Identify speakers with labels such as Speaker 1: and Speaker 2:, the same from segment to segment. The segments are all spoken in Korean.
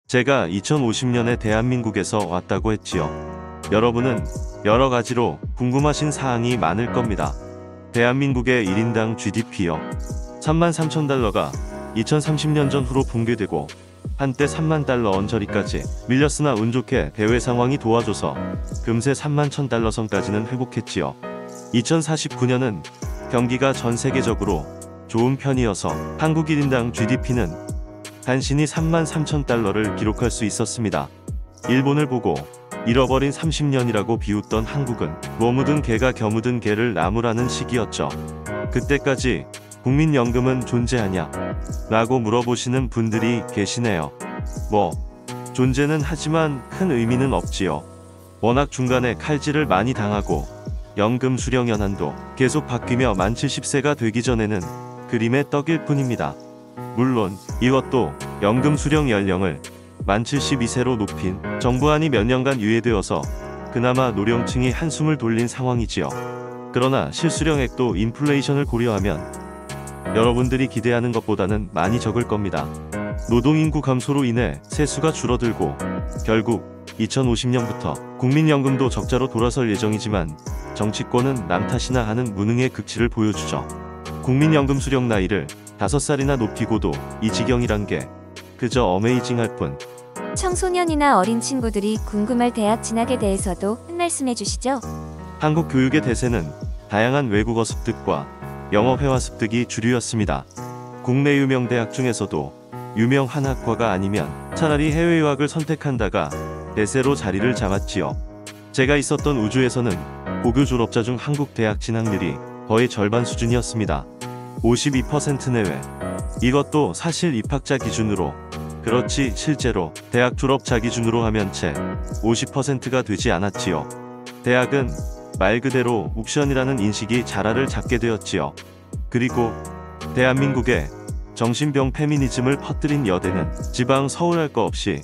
Speaker 1: 제가 2050년에 대한민국에서 왔다고 했지요. 여러분은 여러 가지로 궁금하신 사항이 많을 겁니다. 대한민국의 1인당 GDP요. 33,000달러가 2030년 전후로 붕괴되고 한때 3만 달러 언저리까지 밀렸으나 운 좋게 대외 상황이 도와줘서 금세 31,000달러 선까지는 회복했지요. 2049년은 경기가 전 세계적으로 좋은 편이어서 한국 1인당 GDP는 간신히 33,000달러를 기록할 수 있었습니다. 일본을 보고 잃어버린 30년이라고 비웃던 한국은 뭐 묻은 개가 겨묻은 개를 나무라는 시기였죠. 그때까지 국민연금은 존재하냐? 라고 물어보시는 분들이 계시네요. 뭐 존재는 하지만 큰 의미는 없지요. 워낙 중간에 칼질을 많이 당하고 연금 수령 연한도 계속 바뀌며 만 70세가 되기 전에는 그림의 떡일 뿐입니다. 물론 이것도 연금 수령 연령을 만 72세로 높인 정부안이 몇 년간 유예되어서 그나마 노령층이 한숨을 돌린 상황이지요. 그러나 실수령액도 인플레이션을 고려하면 여러분들이 기대하는 것보다는 많이 적을 겁니다. 노동인구 감소로 인해 세수가 줄어들고 결국 2050년부터 국민연금도 적자로 돌아설 예정이지만 정치권은 남 탓이나 하는 무능의 극치를 보여주죠. 국민연금 수령 나이를 5살이나 높이고도 이 지경이란 게 그저 어메이징할 뿐.
Speaker 2: 청소년이나 어린 친구들이 궁금할 대학 진학에 대해서도 말씀해 주시죠.
Speaker 1: 한국 교육의 대세는 다양한 외국어 습득과 영어 회화 습득이 주류였습니다. 국내 유명 대학 중에서도 유명한 학과가 아니면 차라리 해외 유학을 선택한다가 대세로 자리를 잡았지요. 제가 있었던 우주에서는 고교 졸업자 중 한국 대학 진학률이 거의 절반 수준이었습니다. 52% 내외. 이것도 사실 입학자 기준으로, 그렇지 실제로 대학 졸업자 기준으로 하면 채 50%가 되지 않았지요. 대학은 말 그대로 옥션이라는 인식이 자라를 잡게 되었지요. 그리고 대한민국에 정신병 페미니즘을 퍼뜨린 여대는 지방 서울할 거 없이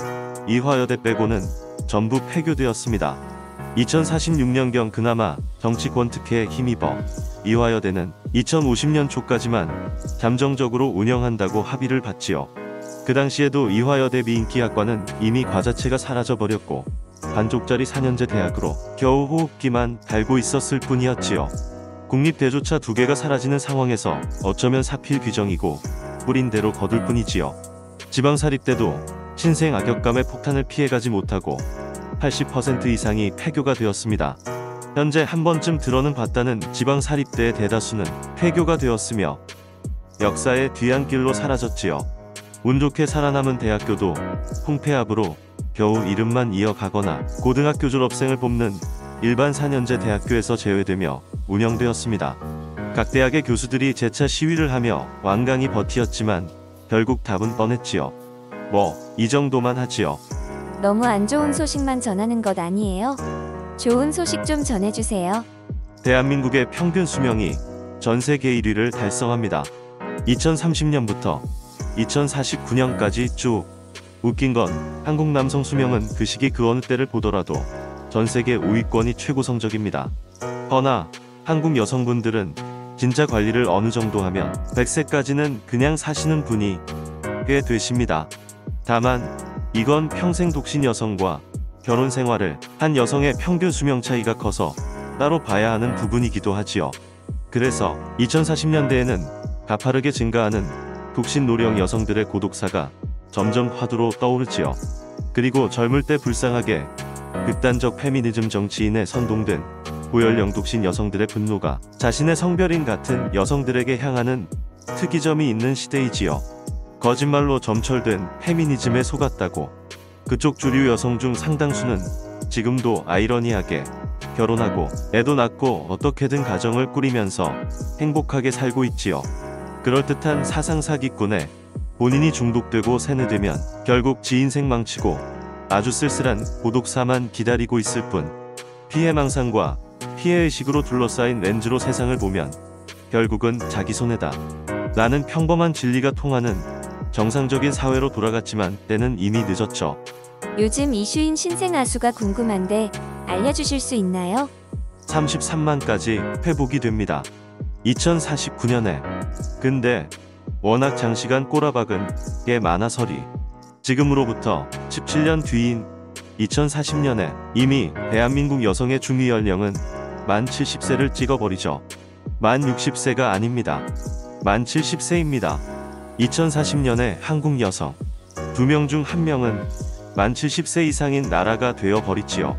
Speaker 1: 이화여대 빼고는 전부 폐교되었습니다. 2046년경 그나마 정치권 특혜에 힘입어 이화여대는 2050년 초까지만 잠정적으로 운영한다고 합의를 봤지요. 그 당시에도 이화여대 미인기학과는 이미 과자체가 사라져버렸고 반쪽짜리 4년제 대학으로 겨우 호흡기만 달고 있었을 뿐이었지요. 국립대조차 2개가 사라지는 상황에서 어쩌면 사필 규정이고 뿌린 대로 거둘 뿐이지요. 지방사립대도 신생 악역감의 폭탄을 피해가지 못하고 80% 이상이 폐교가 되었습니다. 현재 한 번쯤 들어는 봤다는 지방사립대의 대다수는 폐교가 되었으며 역사의 뒤안길로 사라졌지요. 운 좋게 살아남은 대학교도 풍폐합으로 겨우 이름만 이어가거나 고등학교 졸업생을 뽑는 일반 4년제 대학교에서 제외되며 운영되었습니다. 각 대학의 교수들이 재차 시위를 하며 완강히 버티었지만 결국 답은 뻔했지요. 뭐 이 정도만 하지요.
Speaker 2: 너무 안 좋은 소식만 전하는 것 아니에요? 좋은 소식 좀 전해주세요.
Speaker 1: 대한민국의 평균 수명이 전 세계 1위를 달성합니다. 2030년부터 2049년까지 쭉. 웃긴 건 한국 남성 수명은 그 시기 그 어느 때를 보더라도 전 세계 5위권이 최고 성적입니다. 허나 한국 여성분들은 진짜 관리를 어느 정도 하면 100세까지는 그냥 사시는 분이 꽤 되십니다. 다만 이건 평생 독신 여성과 결혼 생활을 한 여성의 평균 수명 차이가 커서 따로 봐야 하는 부분이기도 하지요. 그래서 2040년대에는 가파르게 증가하는 독신 노령 여성들의 고독사가 점점 화두로 떠오르지요. 그리고 젊을 때 불쌍하게 극단적 페미니즘 정치인에 선동된 고연령 독신 여성들의 분노가 자신의 성별인 같은 여성들에게 향하는 특이점이 있는 시대이지요. 거짓말로 점철된 페미니즘에 속았다고 그쪽 주류 여성 중 상당수는 지금도 아이러니하게 결혼하고 애도 낳고 어떻게든 가정을 꾸리면서 행복하게 살고 있지요. 그럴듯한 사상 사기꾼에 본인이 중독되고 세뇌되면 결국 지 인생 망치고 아주 쓸쓸한 고독사만 기다리고 있을 뿐. 피해망상과 피해의식으로 둘러싸인 렌즈로 세상을 보면 결국은 자기 손해다 라는 평범한 진리가 통하는 정상적인 사회로 돌아갔지만 때는 이미 늦었죠.
Speaker 2: 요즘 이슈인 신생아수가 궁금한데 알려주실 수 있나요?
Speaker 1: 33만까지 회복이 됩니다. 2049년에. 근데 워낙 장시간 꼬라박은 게 많아서리 지금으로부터 17년 뒤인 2040년에 이미 대한민국 여성의 중위 연령은 만 70세를 찍어버리죠. 만 60세가 아닙니다. 만 70세입니다. 2040년에 한국 여성 2명 중 1명은 만 70세 이상인 나라가 되어 버리지요.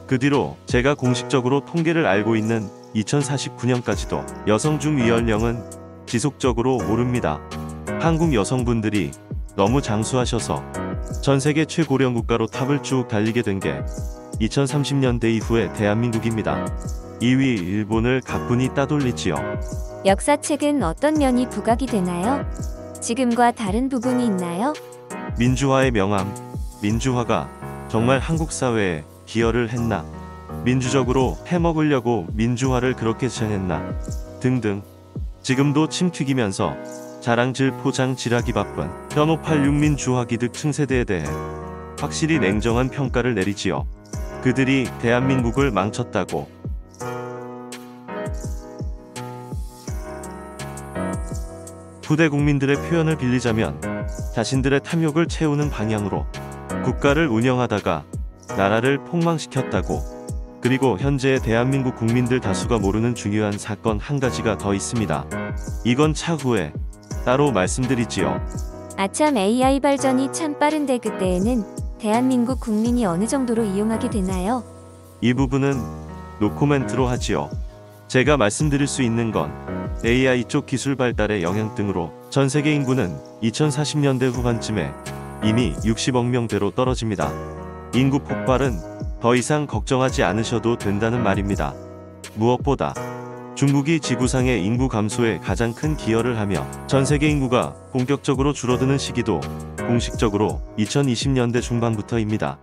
Speaker 1: 그 뒤로 제가 공식적으로 통계를 알고 있는 2049년까지도 여성 중위 연령은 지속적으로 오릅니다. 한국 여성분들이 너무 장수하셔서 전 세계 최고령 국가로 탑을 쭉 달리게 된 게 2030년대 이후의 대한민국입니다. 2위 일본을 가뿐히 따돌리지요.
Speaker 2: 역사책은 어떤 면이 부각이 되나요? 지금과 다른 부분이 있나요?
Speaker 1: 민주화의 명암, 민주화가 정말 한국 사회에 기여를 했나? 민주적으로 해먹으려고 민주화를 그렇게 정했나? 등등. 지금도 침 튀기면서 자랑질 포장질하기 바쁜 현오 86민주화 기득 층세대에 대해 확실히 냉정한 평가를 내리지요. 그들이 대한민국을 망쳤다고 후대 국민들의 표현을 빌리자면 자신들의 탐욕을 채우는 방향으로 국가를 운영하다가 나라를 폭망시켰다고. 그리고 현재의 대한민국 국민들 다수가 모르는 중요한 사건 한 가지가 더 있습니다. 이건 차후에 따로 말씀드리지요.
Speaker 2: 아참 AI 발전이 참 빠른데 그때에는 대한민국 국민이 어느 정도로 이용하게 되나요?
Speaker 1: 이 부분은 노코멘트로 하지요. 제가 말씀드릴 수 있는 건 AI 쪽 기술 발달의 영향 등으로 전 세계 인구는 2040년대 후반쯤에 이미 60억 명대로 떨어집니다. 인구 폭발은 더 이상 걱정하지 않으셔도 된다는 말입니다. 무엇보다 중국이 지구상의 인구 감소에 가장 큰 기여를 하며 전 세계 인구가 본격적으로 줄어드는 시기도 공식적으로 2020년대 중반부터입니다.